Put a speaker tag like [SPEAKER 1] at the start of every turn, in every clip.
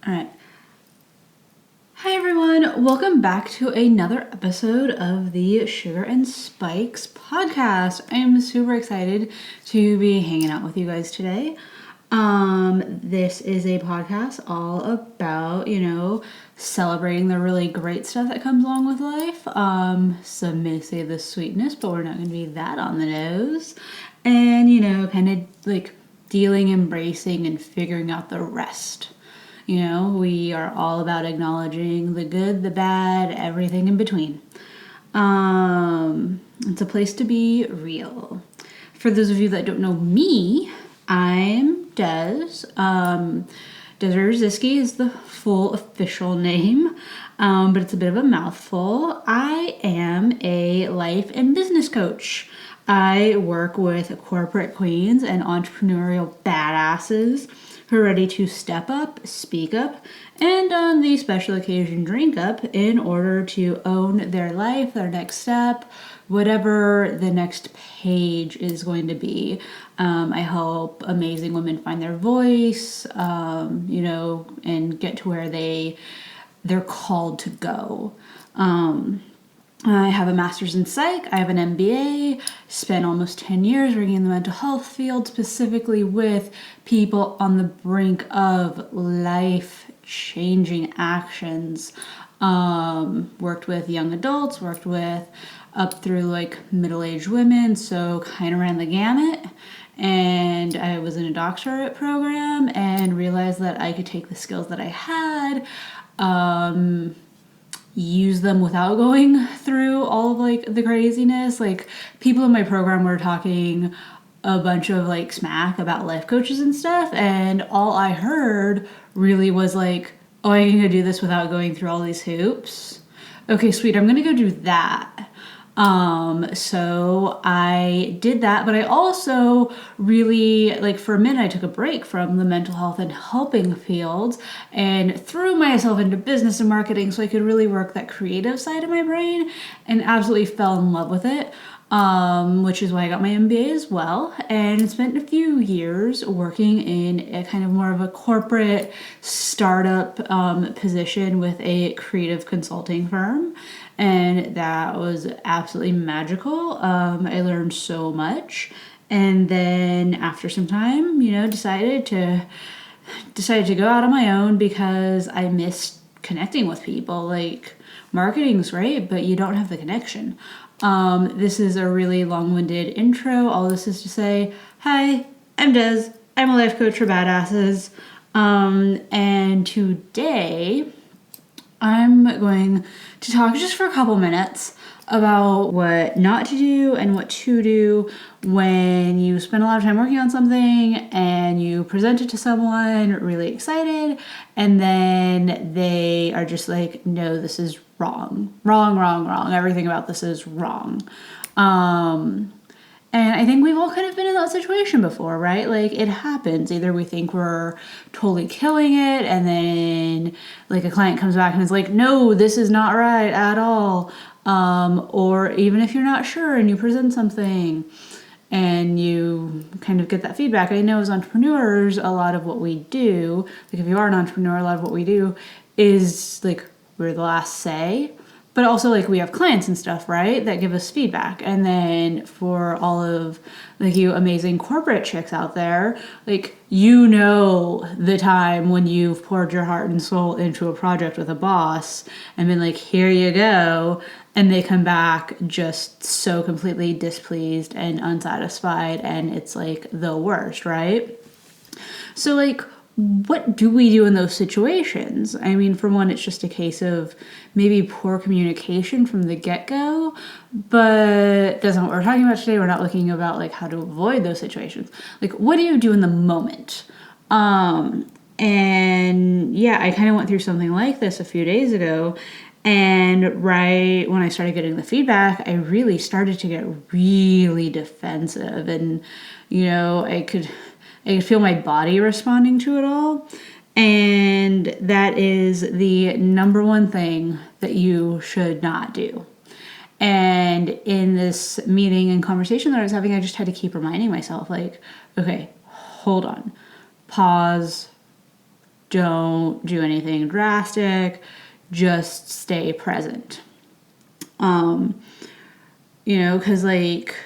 [SPEAKER 1] All right. Hi everyone, welcome back to another episode of the Sugar and Spikes podcast. I'm super excited to be hanging out with you guys today. This is a podcast all about, celebrating the really great stuff that comes along with life. Some may say the sweetness, but we're not going to be that on the nose. And, kind of like dealing, embracing, and figuring out the rest. We are all about acknowledging the good, the bad, everything in between. It's a place to be real. For those of you that don't know me, I'm Des. Desiree Rosiski is the full official name, but it's a bit of a mouthful. I am a life and business coach. I work with corporate queens and entrepreneurial badasses who are ready to step up, speak up, and on the special occasion drink up in order to own their life, their next step, whatever the next page is going to be. I help amazing women find their voice, and get to where they're called to go. I have a master's in psych, I have an MBA, spent almost 10 years working in the mental health field, specifically with people on the brink of life-changing actions. Worked with young adults, worked with up through like middle-aged women, so kind of ran the gamut. And I was in a doctorate program and realized that I could take the skills that I had, use them without going through all of like the craziness. Like people in my program were talking a bunch of like smack about life coaches and stuff, and all I heard really was like, oh, I can go do this without going through all these hoops. Okay, sweet, I'm gonna go do that. So I did that, but I also really, like for a minute, I took a break from the mental health and helping fields and threw myself into business and marketing so I could really work that creative side of my brain and absolutely fell in love with it. Which is why I got my MBA as well, and spent a few years working in a kind of more of a corporate startup position with a creative consulting firm. And that was absolutely magical. I learned so much. And then after some time, decided to go out on my own because I missed connecting with people. Like marketing's great, but you don't have the connection. This is a really long-winded intro. All this is to say, hi, I'm Des. I'm a life coach for badasses. And today I'm going to talk just for a couple minutes about what not to do and what to do when you spend a lot of time working on something and you present it to someone really excited and then they are just like, no, this is wrong. Everything about this is wrong. And I think we've all kind of been in that situation before, right? Like it happens. Either we think we're totally killing it and then like a client comes back and is like, no, this is not right at all. Or even if you're not sure and you present something and you kind of get that feedback. I know as entrepreneurs, a lot of what we do, like if you are an entrepreneur, a lot of what we do is like we're the last say. But also, like, we have clients and stuff, right, that give us feedback. And then for all of, like, you amazing corporate chicks out there, like, the time when you've poured your heart and soul into a project with a boss and been like, here you go. And they come back just so completely displeased and unsatisfied. And it's, like, the worst, right? So, like, what do we do in those situations? I mean, for one, it's just a case of maybe poor communication from the get-go, but that's not what we're talking about today. We're not looking about like how to avoid those situations. Like, what do you do in the moment? And yeah, I kind of went through something like this a few days ago. And right when I started getting the feedback, I really started to get really defensive. And, I could feel my body responding to it all. And that is the number one thing that you should not do. And in this meeting and conversation that I was having, I just had to keep reminding myself, like, okay, hold on, pause, don't do anything drastic, just stay present. Because like,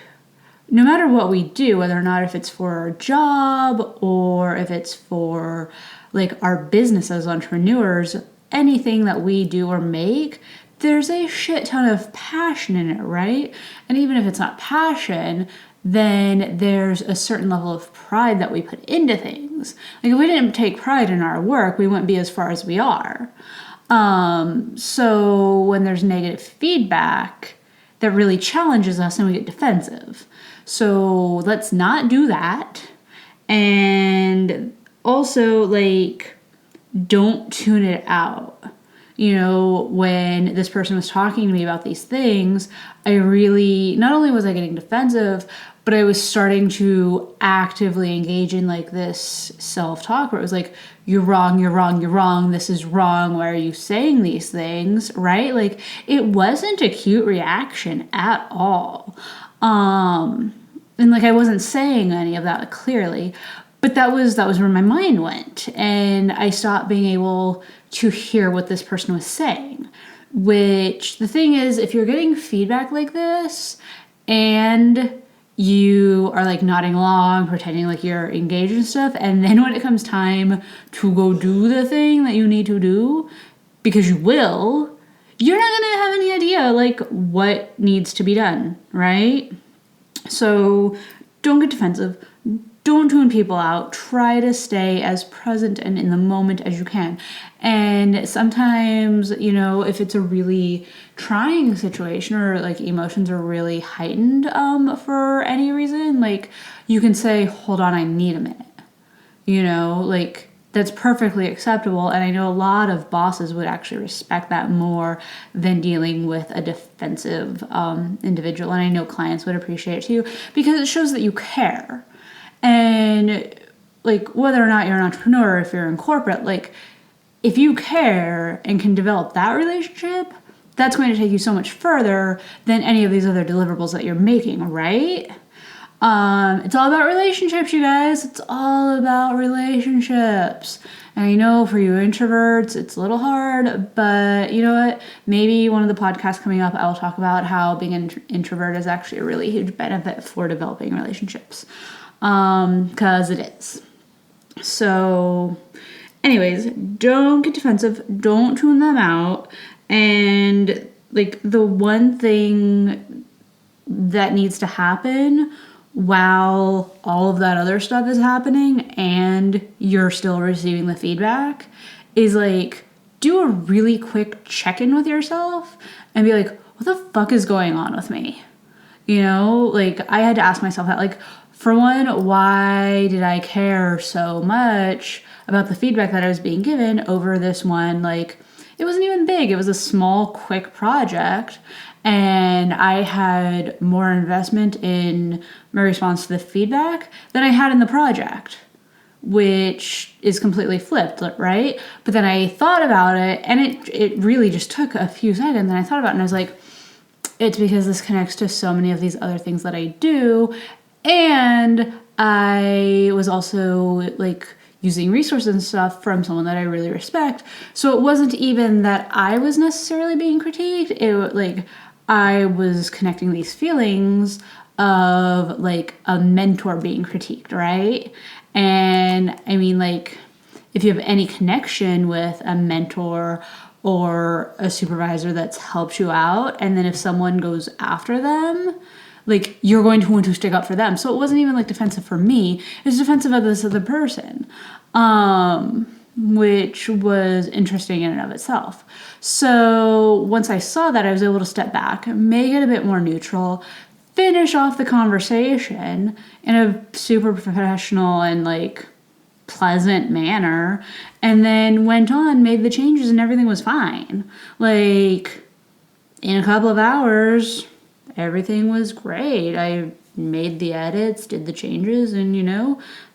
[SPEAKER 1] no matter what we do, whether or not if it's for our job or if it's for like our business as entrepreneurs, anything that we do or make, there's a shit ton of passion in it, right? And even if it's not passion, then there's a certain level of pride that we put into things. Like if we didn't take pride in our work, we wouldn't be as far as we are. So when there's negative feedback, that really challenges us and we get defensive. So let's not do that. And also, like, don't tune it out. When this person was talking to me about these things, I really, not only was I getting defensive, but I was starting to actively engage in like this self-talk where it was like, you're wrong, you're wrong, you're wrong, this is wrong, why are you saying these things, right? Like, it wasn't a cute reaction at all. And like, I wasn't saying any of that clearly, but that was where my mind went. And I stopped being able to hear what this person was saying, which the thing is, if you're getting feedback like this and you are like nodding along, pretending like you're engaged and stuff, and then when it comes time to go do the thing that you need to do, because you will, you're not gonna have any idea like what needs to be done, right? So don't get defensive. Don't tune people out. Try to stay as present and in the moment as you can. And sometimes, if it's a really trying situation or like emotions are really heightened for any reason, like you can say, hold on, I need a minute. Like that's perfectly acceptable. And I know a lot of bosses would actually respect that more than dealing with a defensive individual. And I know clients would appreciate it too, because it shows that you care. And like whether or not you're an entrepreneur or if you're in corporate, like if you care and can develop that relationship, that's going to take you so much further than any of these other deliverables that you're making, right? It's all about relationships, you guys. It's all about relationships. And I know for you introverts, it's a little hard, but you know what? Maybe one of the podcasts coming up, I will talk about how being an introvert is actually a really huge benefit for developing relationships. Because it is. So anyways, don't get defensive, don't tune them out. And like the one thing that needs to happen while all of that other stuff is happening and you're still receiving the feedback is like do a really quick check-in with yourself and be like, what the fuck is going on with me? Like I had to ask myself that, like, for one, why did I care so much about the feedback that I was being given over this one? Like, it wasn't even big. It was a small, quick project. And I had more investment in my response to the feedback than I had in the project, which is completely flipped, right? But then I thought about it, and it really just took a few seconds. And I thought about it, and I was like, it's because this connects to so many of these other things that I do. And I was also like using resources and stuff from someone that I really respect. So it wasn't even that I was necessarily being critiqued. It like I was connecting these feelings of like a mentor being critiqued, right? And I mean, like, if you have any connection with a mentor or a supervisor that's helped you out, and then if someone goes after them, like, you're going to want to stick up for them. So it wasn't even like defensive for me. It was defensive of this other person, which was interesting in and of itself. So once I saw that, I was able to step back, make it a bit more neutral, finish off the conversation in a super professional and like pleasant manner, and then went on, made the changes, and everything was fine. Like, in a couple of hours, everything was great. I made the edits, did the changes, and,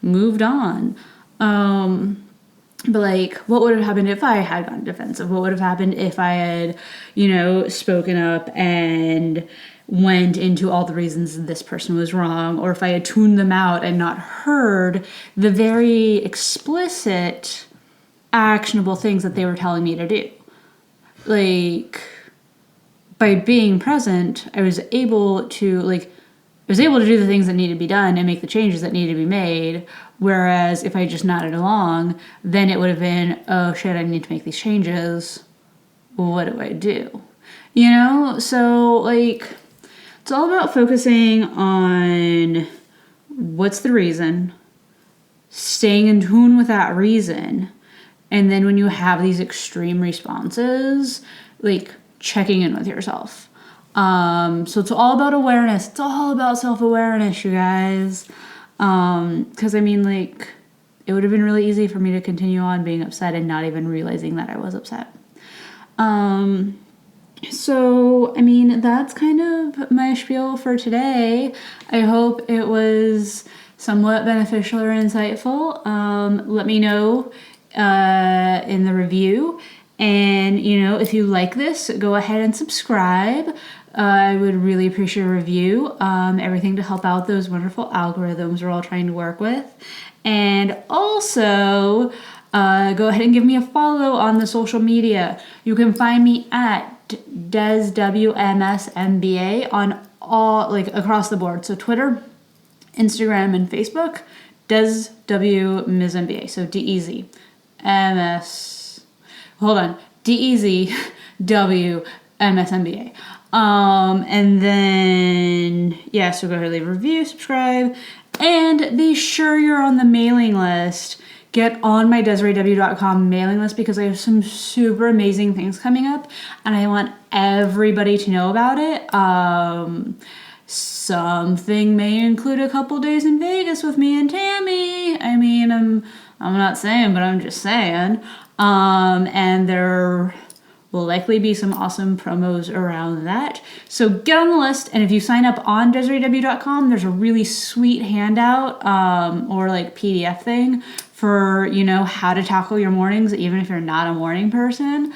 [SPEAKER 1] moved on. But, like, what would have happened if I had gotten defensive? What would have happened if I had, spoken up and went into all the reasons this person was wrong? Or if I had tuned them out and not heard the very explicit actionable things that they were telling me to do. Like, by being present, I was able to do the things that needed to be done and make the changes that needed to be made. Whereas if I just nodded along, then it would have been, oh shit, I need to make these changes. What do I do? You know? So, like, it's all about focusing on what's the reason, staying in tune with that reason, and then when you have these extreme responses, like, checking in with yourself. So it's all about awareness. It's all about self-awareness, you guys. Because I mean, like, it would have been really easy for me to continue on being upset and not even realizing that I was upset. So, I mean, that's kind of my spiel for today. I hope it was somewhat beneficial or insightful. Let me know in the review. And, you know, if you like this, go ahead and subscribe. I would really appreciate a review. Everything to help out those wonderful algorithms we're all trying to work with. And also, go ahead and give me a follow on the social media. You can find me at DesWMSMBA on all, like, across the board. So Twitter, Instagram, and Facebook, DesWMSMBA. So DEZ. Hold on. DEZWMSMBA. And then, yeah, so go ahead and leave a review, subscribe, and be sure you're on the mailing list. Get on my DesireeW.com mailing list because I have some super amazing things coming up and I want everybody to know about it. Something may include a couple days in Vegas with me and Tammy. I mean, I'm not saying, but I'm just saying. And there will likely be some awesome promos around that. So get on the list, and if you sign up on DesireeW.com, there's a really sweet handout or like PDF thing for, you know, how to tackle your mornings, even if you're not a morning person.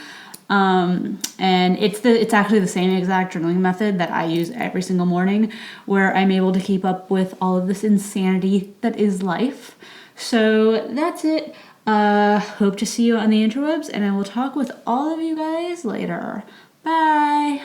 [SPEAKER 1] And it's actually the same exact journaling method that I use every single morning, where I'm able to keep up with all of this insanity that is life. So that's it. Hope to see you on the interwebs, and I will talk with all of you guys later. Bye.